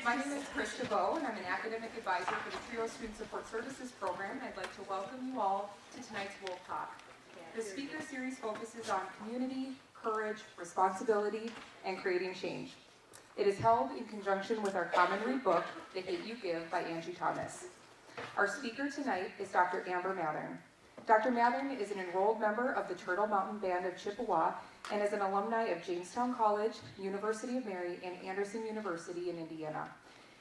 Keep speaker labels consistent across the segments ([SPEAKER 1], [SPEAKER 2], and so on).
[SPEAKER 1] My name is Chris DeVoe, and I'm an academic advisor for the TRIO Student Support Services Program, and I'd like to welcome you all to tonight's Wolf Talk. The speaker series focuses on community, courage, responsibility, and creating change. It is held in conjunction with our common read book, The Hate You Give by Angie Thomas. Our speaker tonight is Dr. Amber Mathern. Dr. Mathern is an enrolled member of the Turtle Mountain Band of Chippewa and is an alumni of Jamestown College, University of Mary, and Anderson University in Indiana.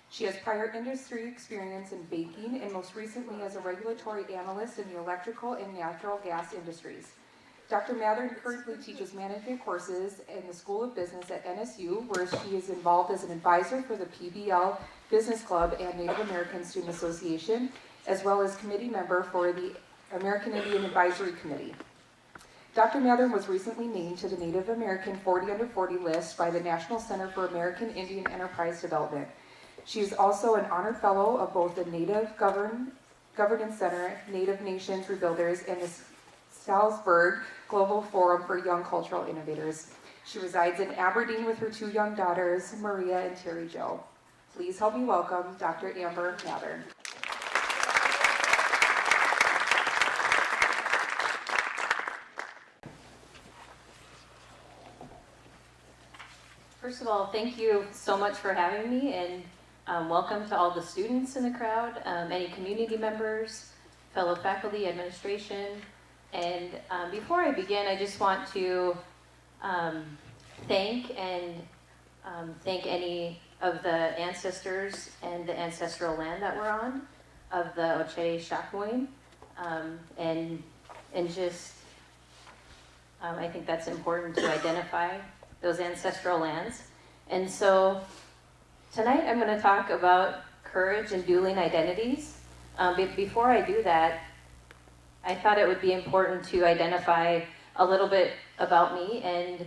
[SPEAKER 1] She has prior industry experience in banking and most recently as a regulatory analyst in the electrical and natural gas industries. Dr. Mathern currently teaches management courses in the School of Business at NSU, where she is involved as an advisor for the PBL Business Club and Native American Student Association, as well as committee member for the American Indian Advisory Committee. Dr. Mathern was recently named to the Native American 40 Under 40 list by the National Center for American Indian Enterprise Development. She is also an honored fellow of both the Native Governance Center, Native Nations Rebuilders, and the Salzburg Global Forum for Young Cultural Innovators. She resides in Aberdeen with her two young daughters, Maria and Terry Jo. Please help me welcome Dr. Amber Mathern.
[SPEAKER 2] First of all, thank you so much for having me, and welcome to all the students in the crowd, any community members, fellow faculty, administration. And before I begin, I just want to thank any of the ancestors and the ancestral land that we're on of the Ochei Shakowin, and just I think that's important to identify those ancestral lands. And so tonight I'm going to talk about courage and dueling identities. Before I do that, I thought it would be important to identify a little bit about me and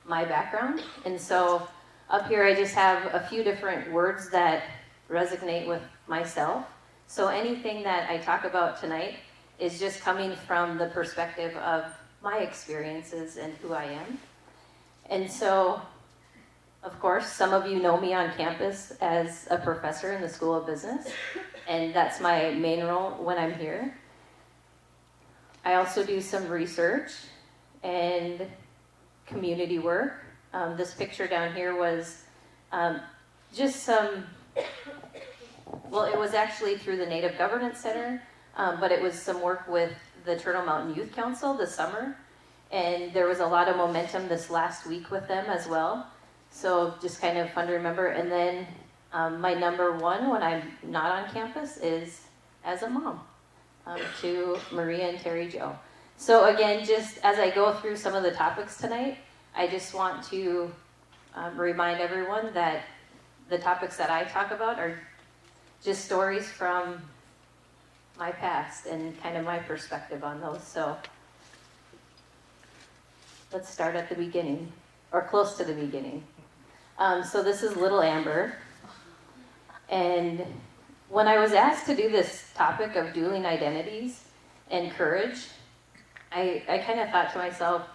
[SPEAKER 2] my background. And so up here I just have a few different words that resonate with myself. So anything that I talk about tonight is just coming from the perspective of my experiences and who I am. And so, of course, some of you know me on campus as a professor in the School of Business, and that's my main role when I'm here. I also do some research and community work. This picture down here was just some, well, it was actually through the Native Governance Center, but it was some work with the Turtle Mountain Youth Council this summer. And there was a lot of momentum this last week with them as well. So just kind of fun to remember. And then my number one when I'm not on campus is as a mom to Maria and Terry Jo. So again, just as I go through some of the topics tonight, I just want to remind everyone that the topics that I talk about are just stories from my past and kind of my perspective on those. So let's start at the beginning, or close to the beginning. So this is little Amber. And when I was asked to do this topic of dueling identities and courage, I kind of thought to myself,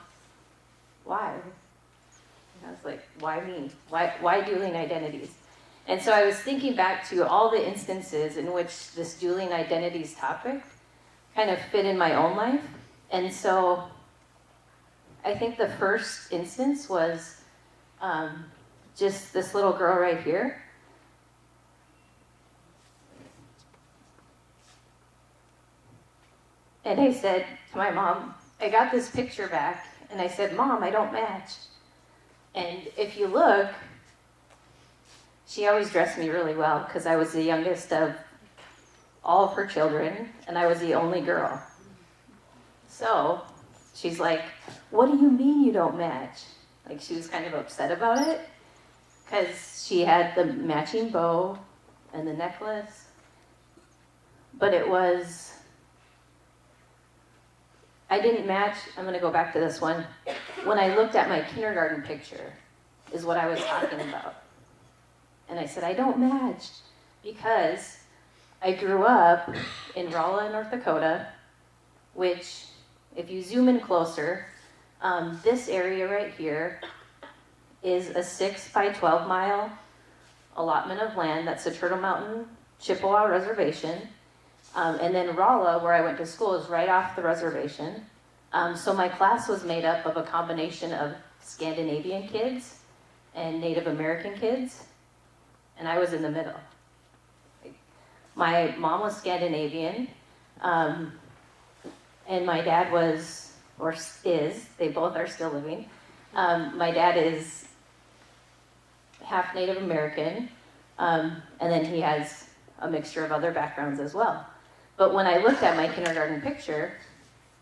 [SPEAKER 2] why? And I was like, why me? Why dueling identities? And so I was thinking back to all the instances in which this dueling identities topic kind of fit in my own life. And so I think the first instance was just this little girl right here. And I said to my mom, I got this picture back, and I said, Mom, I don't match. And if you look, she always dressed me really well because I was the youngest of all of her children, and I was the only girl. So she's like, what do you mean you don't match? Like, she was kind of upset about it because she had the matching bow and the necklace. But it was, I didn't match. I'm going to go back to this one. When I looked at my kindergarten picture is what I was talking about. And I said, I don't match because I grew up in Rolla, North Dakota, which, if you zoom in closer, this area right here is a 6 by 12 mile allotment of land. That's the Turtle Mountain Chippewa Reservation. And then Rolla, where I went to school, is right off the reservation. So my class was made up of a combination of Scandinavian kids and Native American kids, and I was in the middle. My mom was Scandinavian, and my dad was, or is, they both are still living. My dad is half Native American, and then he has a mixture of other backgrounds as well. But when I looked at my kindergarten picture,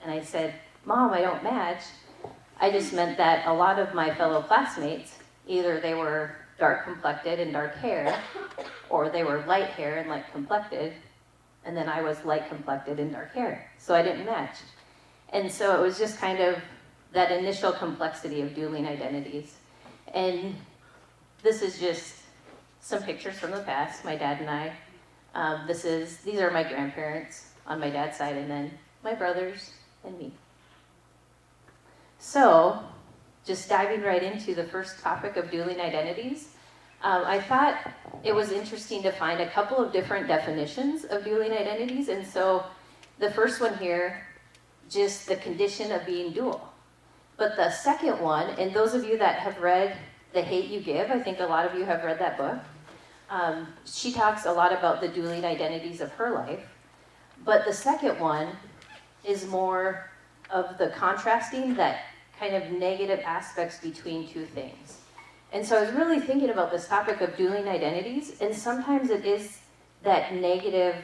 [SPEAKER 2] and I said, Mom, I don't match, I just meant that a lot of my fellow classmates, either they were dark complected and dark hair, or they were light hair and light complected, and then I was light complected and dark hair. So I didn't match. And so it was just kind of that initial complexity of dueling identities. And this is just some pictures from the past, my dad and I. These are my grandparents on my dad's side, and then my brothers and me. So, just diving right into the first topic of dueling identities, I thought it was interesting to find a couple of different definitions of dueling identities. And so the first one here, just the condition of being dual. But the second one, and those of you that have read The Hate You Give, I think a lot of you have read that book. She talks a lot about the dueling identities of her life. But the second one is more of the contrasting, that kind of negative aspects between two things. And so I was really thinking about this topic of dueling identities, and sometimes it is that negative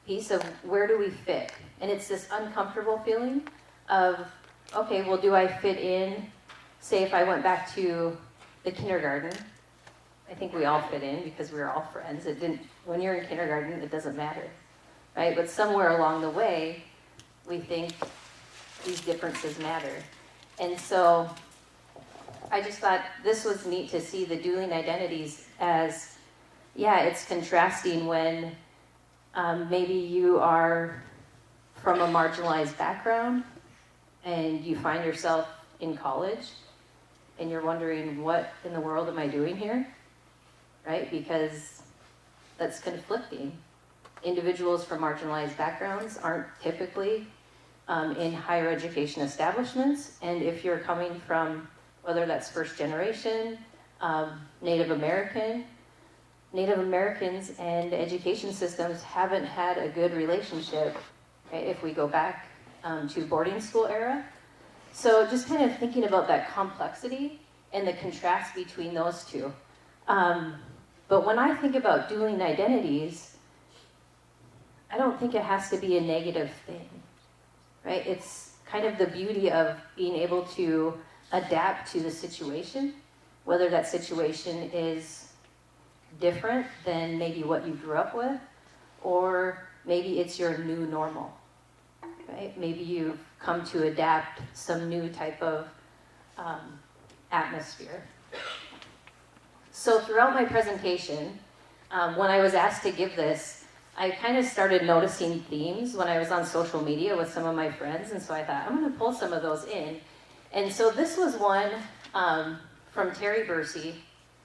[SPEAKER 2] piece of where do we fit? And it's this uncomfortable feeling of, okay, well, do I fit in? Say if I went back to the kindergarten, I think we all fit in because we were all friends. When you're in kindergarten, it doesn't matter, right? But somewhere along the way, we think these differences matter. And so I just thought this was neat to see the dueling identities as, yeah, it's contrasting when maybe you are from a marginalized background and you find yourself in college and you're wondering, what in the world am I doing here? Right? Because that's conflicting. Individuals from marginalized backgrounds aren't typically in higher education establishments, and if you're coming from, whether that's first generation, Native Americans and education systems haven't had a good relationship, right, if we go back to boarding school era. So just kind of thinking about that complexity and the contrast between those two. But when I think about dueling identities, I don't think it has to be a negative thing, right? It's kind of the beauty of being able to adapt to the situation, whether that situation is different than maybe what you grew up with, or maybe it's your new normal, right? Maybe you've come to adapt some new type of atmosphere. So throughout my presentation, when I was asked to give this, I kind of started noticing themes when I was on social media with some of my friends, and so I thought, I'm going to pull some of those in. And so this was one from Terry Bursey.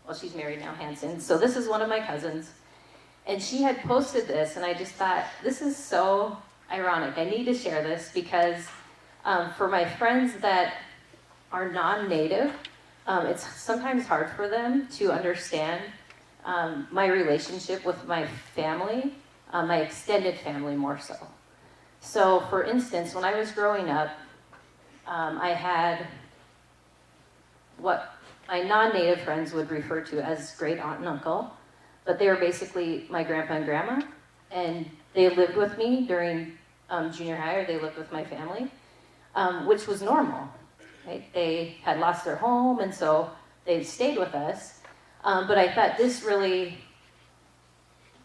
[SPEAKER 2] Well, she's married now, Hanson. So this is one of my cousins. And she had posted this, and I just thought, this is so ironic. I need to share this because for my friends that are non-native, it's sometimes hard for them to understand my relationship with my family, my extended family more so. So for instance, when I was growing up, I had what my non-native friends would refer to as great aunt and uncle, but they were basically my grandpa and grandma, and they lived with me during junior high, or they lived with my family, which was normal. Right? They had lost their home, and so they stayed with us. But I thought this really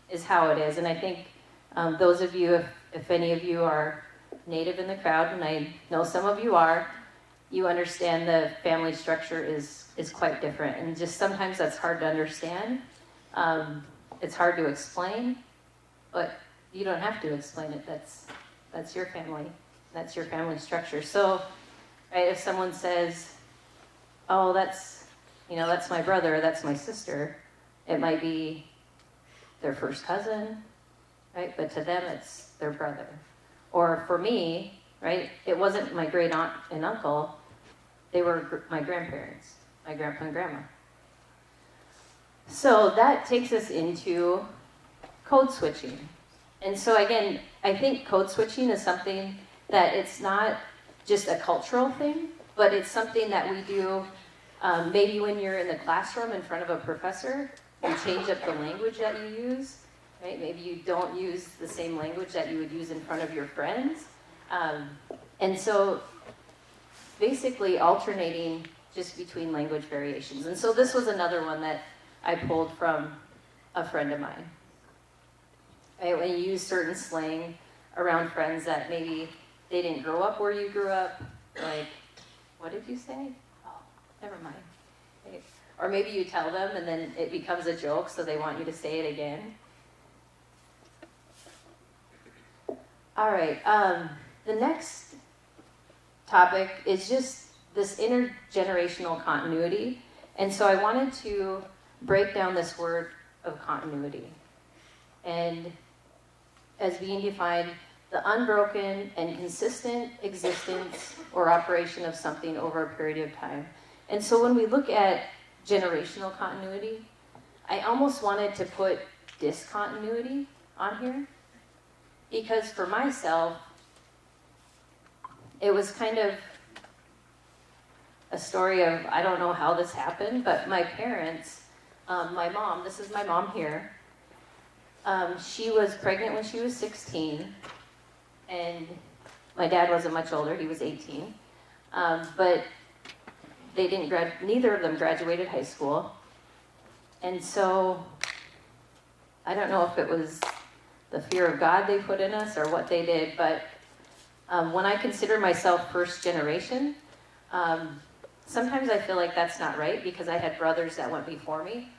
[SPEAKER 2] is how it is. And I think those of you, if any of you are native in the crowd, and I know some of you are, you understand the family structure is quite different. And just sometimes that's hard to understand. It's hard to explain, but you don't have to explain it. That's your family. That's your family structure. So, right, if someone says, oh, that's my brother, that's my sister, It might be their first cousin, right? But to them, it's their brother. Or for me, right, it wasn't my great aunt and uncle, they were my grandparents, my grandpa and grandma. So that takes us into code switching. And so again, I think code switching is something that it's not just a cultural thing, but it's something that we do maybe when you're in the classroom in front of a professor, you change up the language that you use, right? Maybe you don't use the same language that you would use in front of your friends. And so basically alternating just between language variations. And so this was another one that I pulled from a friend of mine. Right? When you use certain slang around friends that maybe they didn't grow up where you grew up, like, what did you say? Oh, never mind. Right? Or maybe you tell them and then it becomes a joke, so they want you to say it again. All right, the next topic is just this intergenerational continuity. And so I wanted to break down this word of continuity. And as being defined, the unbroken and consistent existence or operation of something over a period of time. And so when we look at generational continuity, I almost wanted to put discontinuity on here, because for myself, it was kind of a story of, I don't know how this happened, but my parents, my mom, this is my mom here, she was pregnant when she was 16, and my dad wasn't much older, he was 18, but they didn't neither of them graduated high school, and so I don't know if it was the fear of God they put in us or what they did, but when I consider myself first generation, sometimes I feel like that's not right, because I had brothers that went before me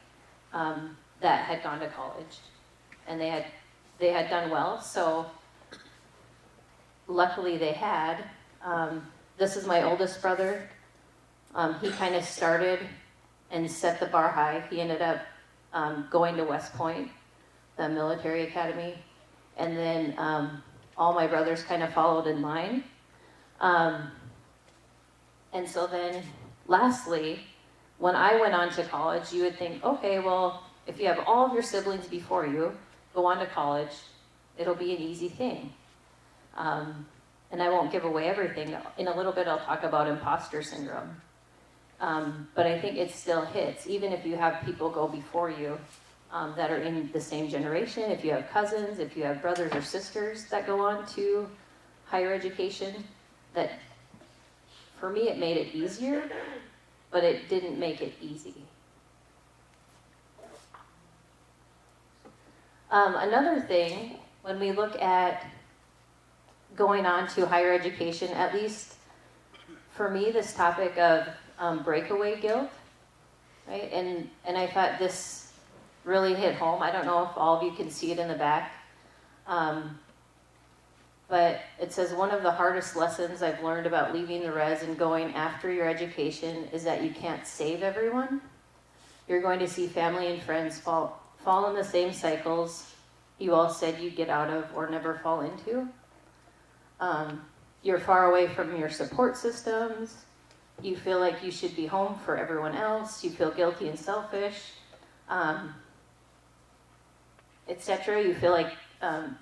[SPEAKER 2] that had gone to college, and they had done well. So luckily they had. This is my oldest brother. He kind of started and set the bar high. He ended up going to West Point, the military academy, and then all my brothers kind of followed in line. And so then, lastly, when I went on to college, you would think, okay, well, if you have all of your siblings before you, go on to college, it'll be an easy thing. And I won't give away everything. In a little bit, I'll talk about imposter syndrome. But I think it still hits, even if you have people go before you that are in the same generation, if you have cousins, if you have brothers or sisters that go on to higher education, that for me it made it easier, but it didn't make it easy. Another thing, when we look at going on to higher education, at least for me, this topic of breakaway guilt, right? And I thought this really hit home. I don't know if all of you can see it in the back, but it says, one of the hardest lessons I've learned about leaving the res and going after your education is that you can't save everyone. You're going to see family and friends fall in the same cycles you all said you'd get out of or never fall into. You're far away from your support systems. You feel like you should be home for everyone else. You feel guilty and selfish, etc. You feel like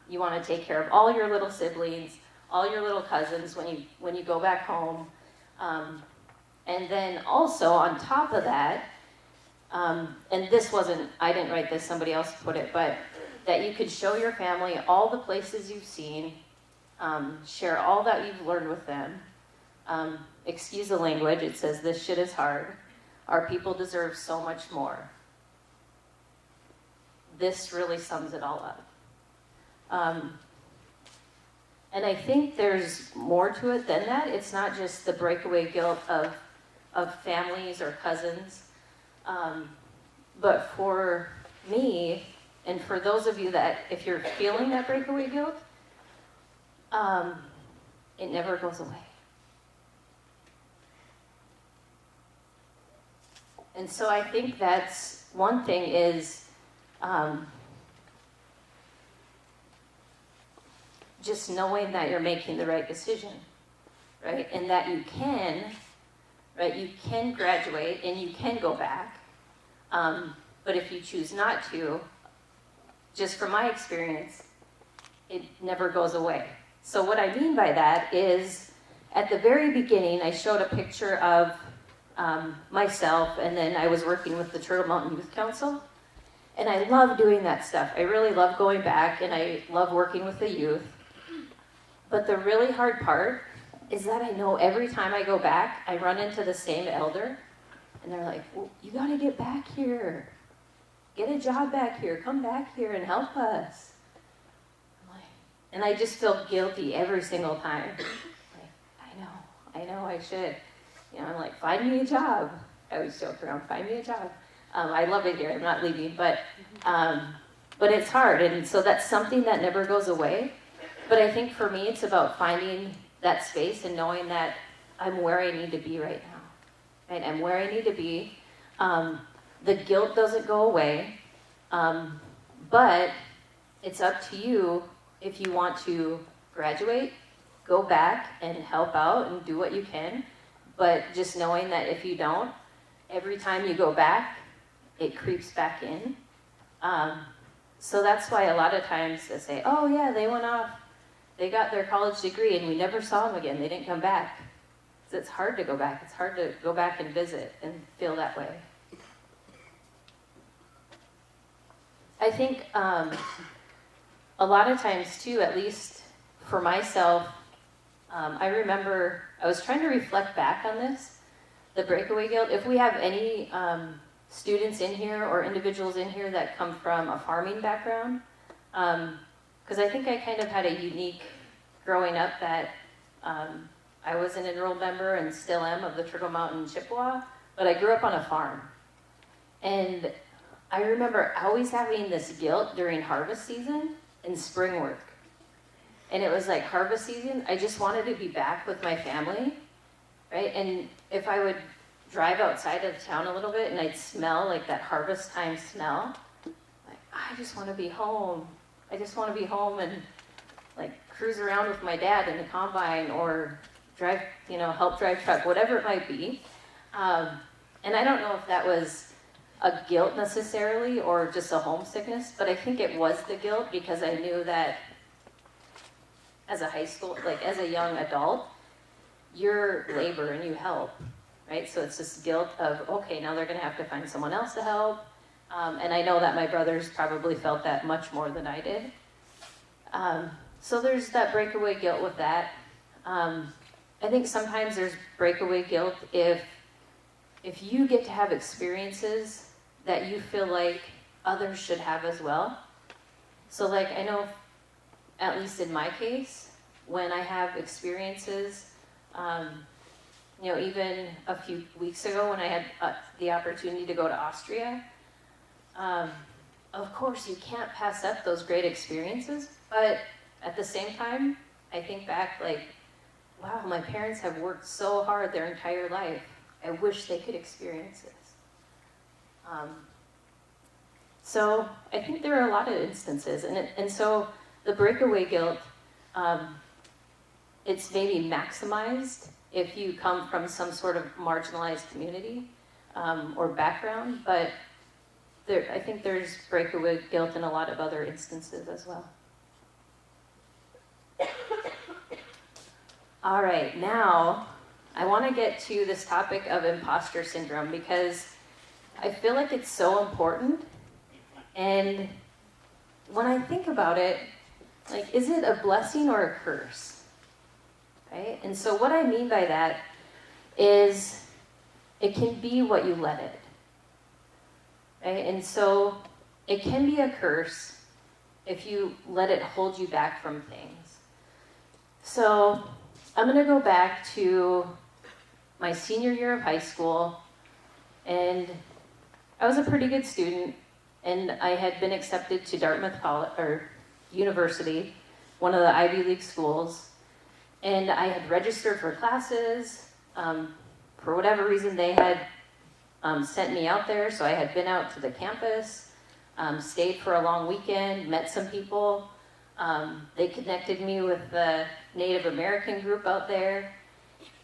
[SPEAKER 2] you want to take care of all your little siblings, all your little cousins when you go back home. And then also on top of that, and this wasn't, I didn't write this, somebody else put it, but that you could show your family all the places you've seen, share all that you've learned with them. Excuse the language, it says, this shit is hard. Our people deserve so much more. This really sums it all up. And I think there's more to it than that. It's not just the breakaway guilt of families or cousins. But for me, and for those of you that, if you're feeling that breakaway guilt, it never goes away. And so I think that's one thing is just knowing that you're making the right decision, right? And that you can, right? You can graduate and you can go back. But if you choose not to, just from my experience, it never goes away. So what I mean by that is, at the very beginning, I showed a picture of myself, and then I was working with the Turtle Mountain Youth Council. And I love doing that stuff. I really love going back, and I love working with the youth. But the really hard part is that I know every time I go back, I run into the same elder, and they're like, well, you gotta get back here. Get a job back here. Come back here and help us. I'm like, and I just feel guilty every single time. Like, I know I should. You know, I'm like, find me a job. I always joke around, find me a job. I love it here, I'm not leaving, but it's hard, and so that's something that never goes away. But I think for me, it's about finding that space and knowing that I'm where I need to be right now. Right? I'm where I need to be. The guilt doesn't go away, but it's up to you if you want to graduate, go back and help out and do what you can. But just knowing that if you don't, every time you go back, it creeps back in. So that's why a lot of times they say, oh yeah, they went off, they got their college degree and we never saw them again, they didn't come back. So it's hard to go back, it's hard to go back and visit and feel that way. I think a lot of times too, at least for myself, I remember I was trying to reflect back on this, the breakaway guilt. If we have any students in here or individuals in here that come from a farming background, because I think I kind of had a unique growing up that I was an enrolled member and still am of the Turtle Mountain Chippewa, but I grew up on a farm. And I remember always having this guilt during harvest season and spring work. And it was like harvest season, I just wanted to be back with my family, right? And if I would drive outside of town a little bit and I'd smell like that harvest time smell, like, I just want to be home. I just want to be home and like cruise around with my dad in the combine or drive, you know, help drive truck, whatever it might be. And I don't know if that was a guilt necessarily or just a homesickness, but I think it was the guilt because I knew that as a high school, like as a young adult, you're labor and you help, right? So it's this guilt of, okay, now they're gonna have to find someone else to help. And I know that my brothers probably felt that much more than I did. So there's that breakaway guilt with that. I think sometimes there's breakaway guilt if you get to have experiences that you feel like others should have as well. So like, I know, at least in my case, when I have experiences, you know, even a few weeks ago when I had the opportunity to go to Austria, of course you can't pass up those great experiences, but at the same time, I think back like, wow, my parents have worked so hard their entire life. I wish they could experience this. So I think there are a lot of instances, and so the breakaway guilt, it's maybe maximized if you come from some sort of marginalized community or background, but I think there's breakaway guilt in a lot of other instances as well. All right, now I want to get to this topic of imposter syndrome because I feel like it's so important. And when I think about it, like, is it a blessing or a curse? Right? And so what I mean by that is it can be what you let it. Right? And so it can be a curse if you let it hold you back from things. So I'm going to go back to my senior year of high school, and I was a pretty good student, and I had been accepted to Dartmouth College, or University, one of the Ivy League schools, and I had registered for classes. For whatever reason, they had sent me out there. So I had been out to the campus, stayed for a long weekend, met some people. They connected me with the Native American group out there.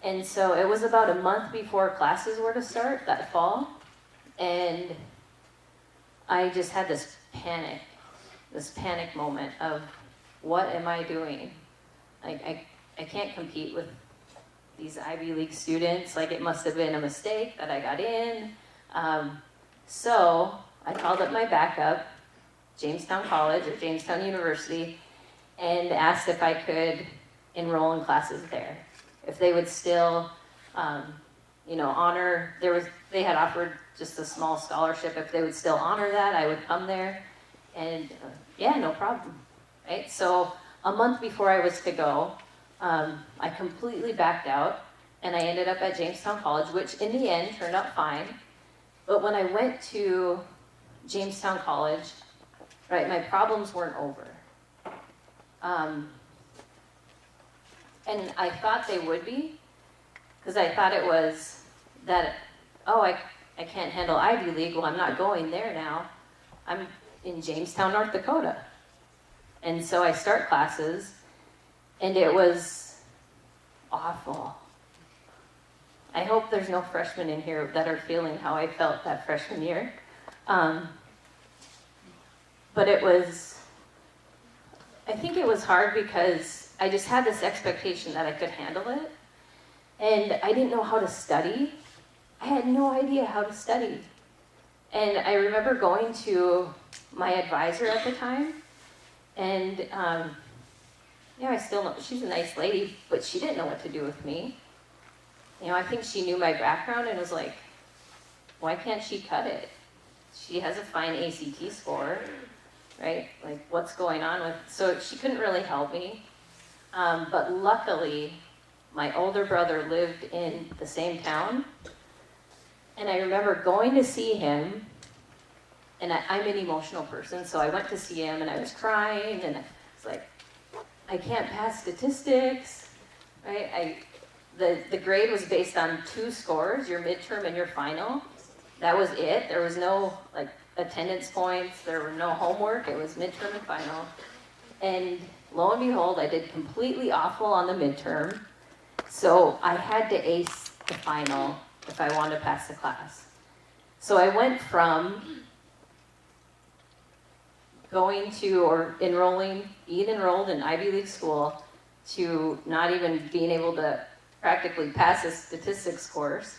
[SPEAKER 2] And so it was about a month before classes were to start that fall. And I just had this panic moment of, what am I doing? Like, I can't compete with these Ivy League students. Like, it must have been a mistake that I got in. So I called up my backup, Jamestown College or Jamestown University, and asked if I could enroll in classes there. If they would still, honor, they had offered just a small scholarship. If they would still honor that, I would come there. And yeah, no problem, right? So a month before I was to go, I completely backed out, and I ended up at Jamestown College, which in the end turned out fine. But when I went to Jamestown College, right, my problems weren't over. And I thought they would be, because I thought it was that, I can't handle Ivy League. Well, I'm not going there now. I'm in Jamestown, North Dakota. And so I start classes, and it was awful. I hope there's no freshmen in here that are feeling how I felt that freshman year. But I think it was hard because I just had this expectation that I could handle it. And I didn't know how to study. I had no idea how to study. And I remember going to my advisor at the time, and I still know, she's a nice lady, but she didn't know what to do with me. I think she knew my background and was like, why can't she cut it? She has a fine ACT score, right? Like, what's going on with, so she couldn't really help me. But luckily, my older brother lived in the same town. And I remember going to see him, and I'm an emotional person, so I went to see him and I was crying, and I was like, I can't pass statistics, right? The grade was based on 2 scores, your midterm and your final. That was it. There was no attendance points, there were no homework, it was midterm and final. And lo and behold, I did completely awful on the midterm, so I had to ace the final if I wanted to pass the class. So I went from going to or being enrolled in Ivy League school to not even being able to practically pass a statistics course.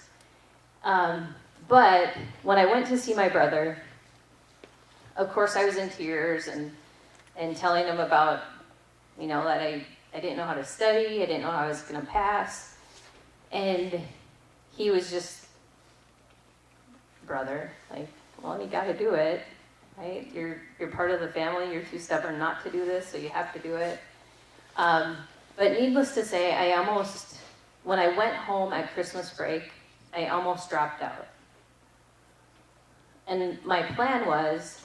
[SPEAKER 2] But when I went to see my brother, of course I was in tears and telling him about, that I didn't know how to study, I didn't know how I was gonna pass. And he was just, brother, well, you gotta do it, right? You're part of the family, you're too stubborn not to do this, so you have to do it. But needless to say, when I went home at Christmas break, I almost dropped out. And my plan was,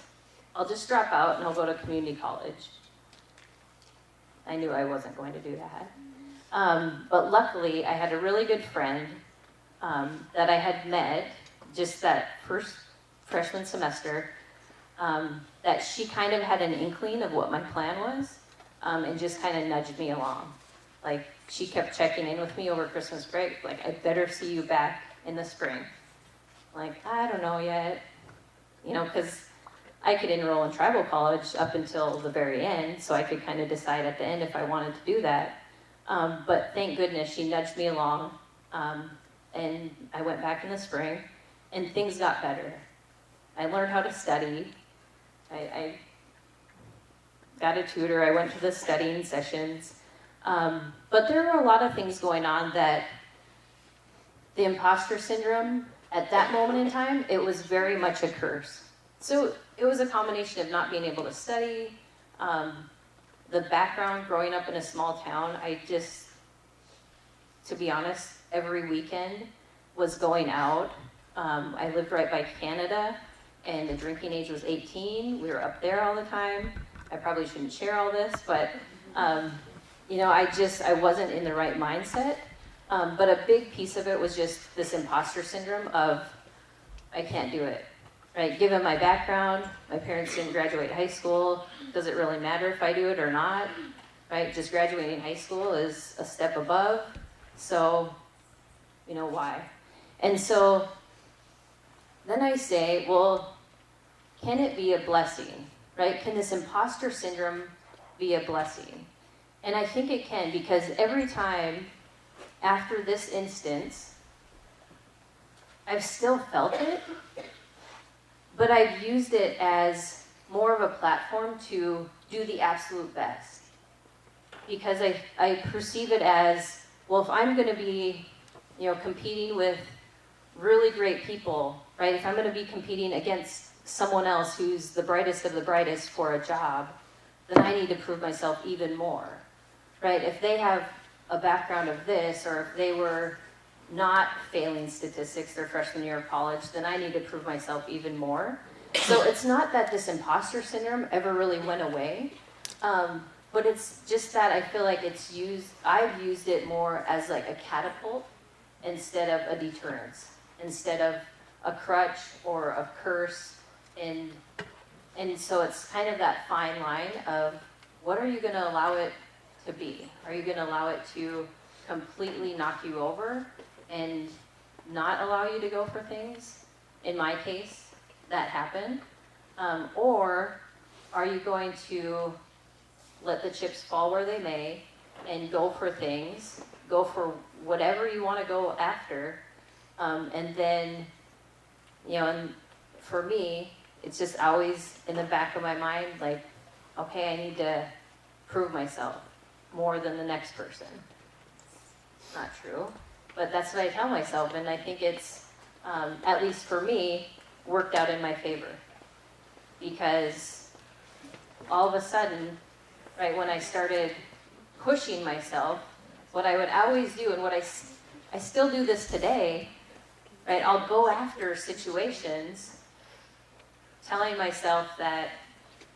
[SPEAKER 2] I'll just drop out and I'll go to community college. I knew I wasn't going to do that. But luckily, I had a really good friend that I had met just that first freshman semester, that she kind of had an inkling of what my plan was, and just kind of nudged me along. Like, she kept checking in with me over Christmas break, like, I better see you back in the spring. Like, I don't know yet, because I could enroll in tribal college up until the very end, so I could kind of decide at the end if I wanted to do that. But thank goodness she nudged me along, and I went back in the spring, and things got better. I learned how to study. I got a tutor, I went to the studying sessions. But there were a lot of things going on that the imposter syndrome, at that moment in time, it was very much a curse. So it was a combination of not being able to study, the background growing up in a small town. To be honest, every weekend was going out. I lived right by Canada, and the drinking age was 18. We were up there all the time. I probably shouldn't share all this, but I wasn't in the right mindset. But a big piece of it was just this imposter syndrome of, I can't do it, right? Given my background, my parents didn't graduate high school, does it really matter if I do it or not, right? Just graduating high school is a step above, so, you know, why? And so then I say, well, can it be a blessing, right? Can this imposter syndrome be a blessing? And I think it can, because every time after this instance, I've still felt it, but I've used it as more of a platform to do the absolute best. Because I perceive it as, well, if I'm going to be, you know, competing with really great people, right? If I'm going to be competing against someone else who's the brightest of the brightest for a job, then I need to prove myself even more, right? If they have a background of this, or if they were not failing statistics their freshman year of college, then I need to prove myself even more. So it's not that this imposter syndrome ever really went away, but it's just that I feel like I've used it more as like a catapult instead of a deterrence, instead of a crutch or a curse. And so it's kind of that fine line of, what are you going to allow it to be? Are you going to allow it to completely knock you over and not allow you to go for things? In my case, that happened. Or are you going to let the chips fall where they may and go for things, go for whatever you want to go after, and then, you know, and for me, it's just always in the back of my mind, like, okay, I need to prove myself more than the next person. It's not true, but that's what I tell myself, and I think it's, at least for me, worked out in my favor. Because all of a sudden, right, when I started pushing myself, what I would always do, and what I still do this today, right, I'll go after situations telling myself that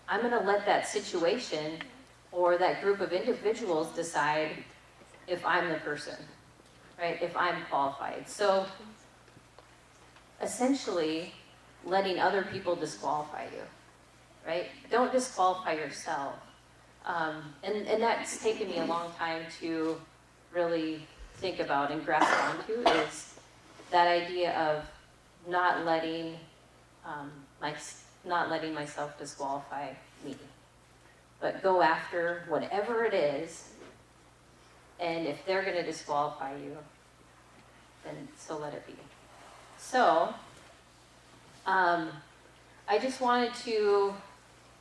[SPEAKER 2] I'm going to let that situation or that group of individuals decide if I'm the person, right, if I'm qualified. So essentially letting other people disqualify you, right? Don't disqualify yourself. And that's taken me a long time to really think about and grasp onto, is that idea of not letting myself disqualify me, but go after whatever it is, and if they're going to disqualify you, then so let it be. So I just wanted to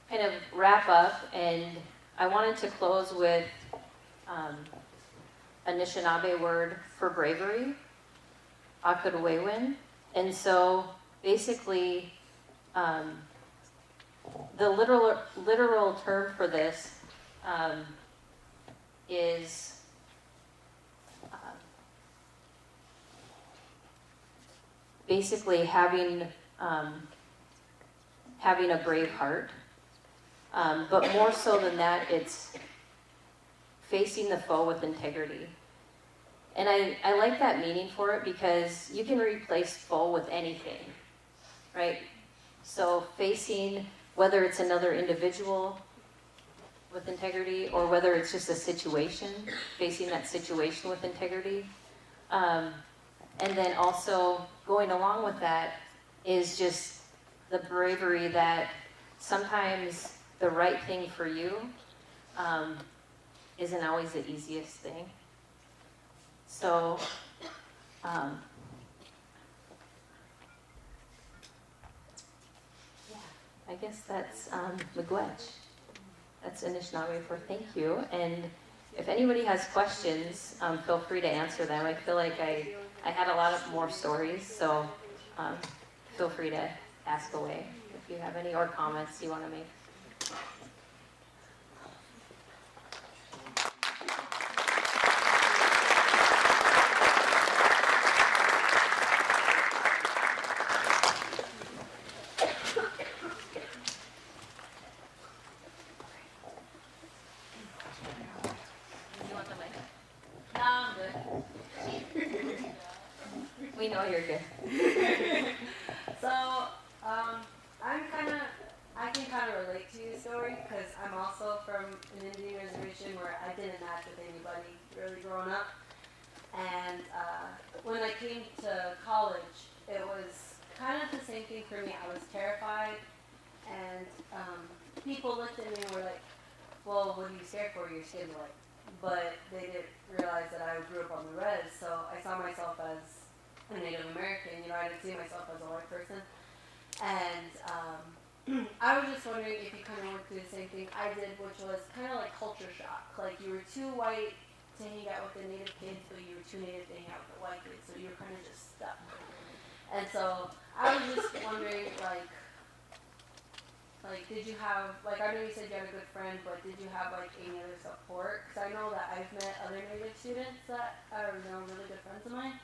[SPEAKER 2] kind of wrap up, and I wanted to close with a Anishinaabe word for bravery, akadwewin. And so basically, the literal term for this is basically having a brave heart. But more so than that, it's facing the foe with integrity. And I like that meaning for it, because you can replace foe with anything, right? So facing, whether it's another individual with integrity, or whether it's just a situation, facing that situation with integrity. And then also going along with that is just the bravery that sometimes the right thing for you isn't always the easiest thing. So, yeah, I guess that's miigwech. That's Anishinaabe for thank you. And if anybody has questions, feel free to answer them. I feel like I had a lot of more stories, so feel free to ask away if you have any, or comments you want to make. We know you're good.
[SPEAKER 3] So, I can kind of relate to your story because I'm also from an Indian reservation where I didn't match with anybody really growing up. And when I came to college, it was kind of the same thing for me. I was terrified, and people looked at me and were like, well, what are you scared for? Your skin's white. But they didn't realize that I grew up on the res, so I saw myself as a Native American. You know, I didn't see myself as a white person. And I was just wondering if you kind of went through the same thing I did, which was kind of like culture shock. Like you were too white to hang out with the Native kids, but you were too Native to hang out with the white kids, so you were kind of just stuck. And so I was just wondering, like, did you have, like, I know you said you had a good friend, but did you have, like, any other support? Because I know that I've met other Native students that are, you know, really good friends of mine.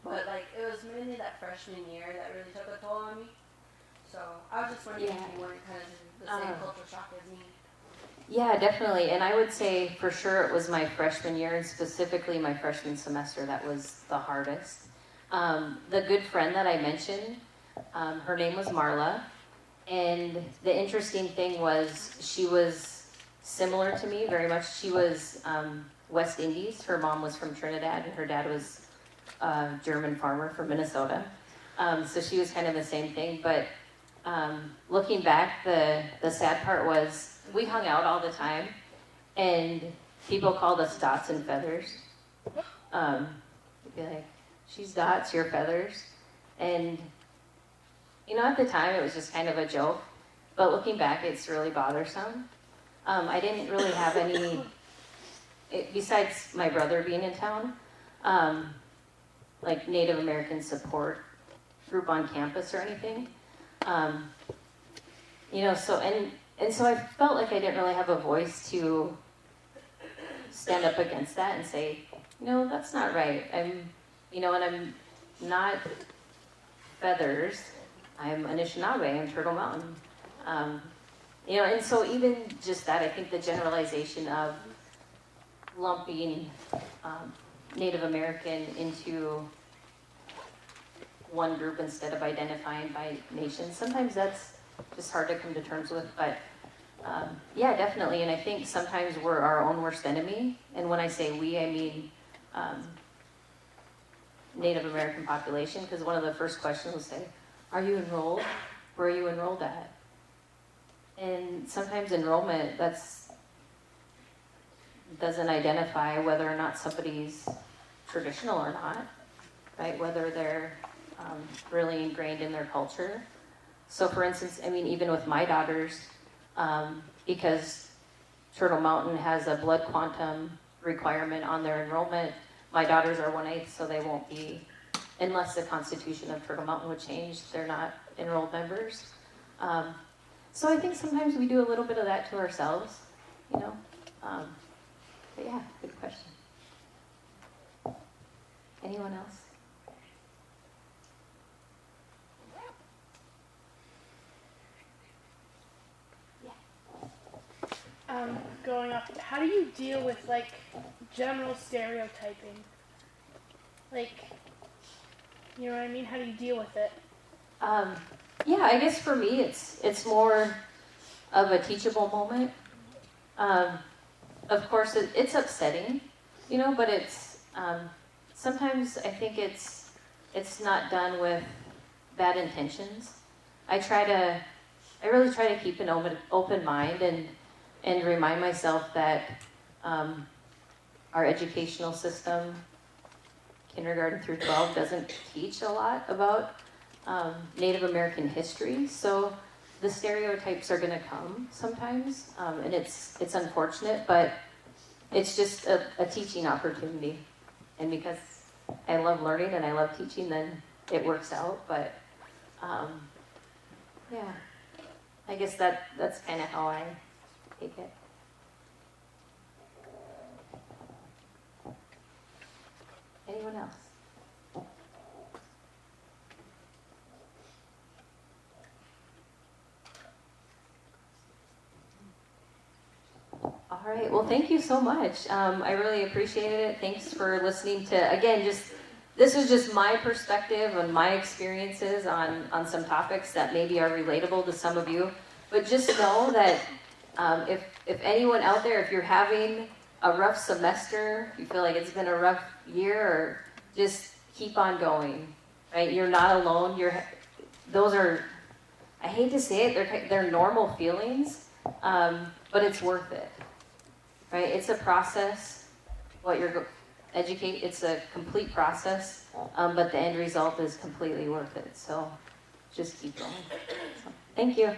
[SPEAKER 3] But, like, it was mainly that freshman year that really took a toll on me. So I was just wondering if you weren't kind of the same culture shock as me.
[SPEAKER 2] Yeah, definitely. And I would say for sure it was my freshman year, and specifically my freshman semester, that was the hardest. The good friend that I mentioned, her name was Marla. And the interesting thing was she was similar to me very much. She was West Indies. Her mom was from Trinidad and her dad was a German farmer from Minnesota. So she was kind of the same thing. But looking back, the sad part was we hung out all the time and people called us Dots and Feathers. They'd be like, she's Dots, you're Feathers. And you know, at the time, it was just kind of a joke, but looking back, it's really bothersome. I didn't really have any, besides my brother being in town, like Native American support group on campus or anything. You know, so, and so I felt like I didn't really have a voice to stand up against that and say, no, that's not right. You know, and I'm not Feathers. I'm Anishinaabe, I'm Turtle Mountain. You know, and so even just that, I think the generalization of lumping Native American into one group instead of identifying by nation, sometimes that's just hard to come to terms with, but yeah, definitely. And I think sometimes we're our own worst enemy. And when I say we, I mean Native American population, because one of the first questions will say, are you enrolled? Where are you enrolled at? And sometimes enrollment, doesn't identify whether or not somebody's traditional or not, right? Whether they're really ingrained in their culture. So for instance, I mean, even with my daughters, because Turtle Mountain has a blood quantum requirement on their enrollment, my daughters are 1/8, so they won't be, unless the constitution of Turtle Mountain would change, they're not enrolled members. So I think sometimes we do a little bit of that to ourselves, you know. But yeah, good question. Anyone else?
[SPEAKER 4] Growing up, how do you deal with like general stereotyping? Like, you know what I mean? How do you deal with it?
[SPEAKER 2] Yeah, I guess for me, it's more of a teachable moment. Of course, it's upsetting, you know, but it's sometimes I think it's not done with bad intentions. I really try to keep an open mind and remind myself that our educational system, kindergarten through 12, doesn't teach a lot about Native American history. So the stereotypes are going to come sometimes, and it's unfortunate, but it's just a teaching opportunity. And because I love learning and I love teaching, then it works out. But yeah, I guess that's kind of how I take it. Anyone else? All right, well, thank you so much. I really appreciated it. Thanks for listening to, again, just this is just my perspective and my experiences on some topics that maybe are relatable to some of you. But just know that if anyone out there, if you're having a rough semester, you feel like it's been a rough year, or just keep on going, right? You're not alone. Those are, I hate to say it, they're normal feelings, but it's worth it, right? It's a process. It's a complete process, but the end result is completely worth it. So just keep going. So, thank you.